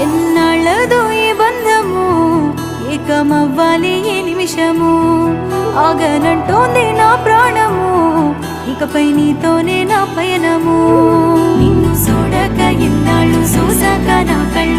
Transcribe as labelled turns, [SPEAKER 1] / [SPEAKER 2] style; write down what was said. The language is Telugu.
[SPEAKER 1] ఎన్నాళ్ళదో ఈ బంధము, ఏకమవ్వాలి ఏ నిమిషము, ఆగనంటోంది నా ప్రాణము, ఇకపై నీతోనే నా పయనము. నిన్ను చూడక ఇన్నాళ్ళు చూసాక నా కళ్ళు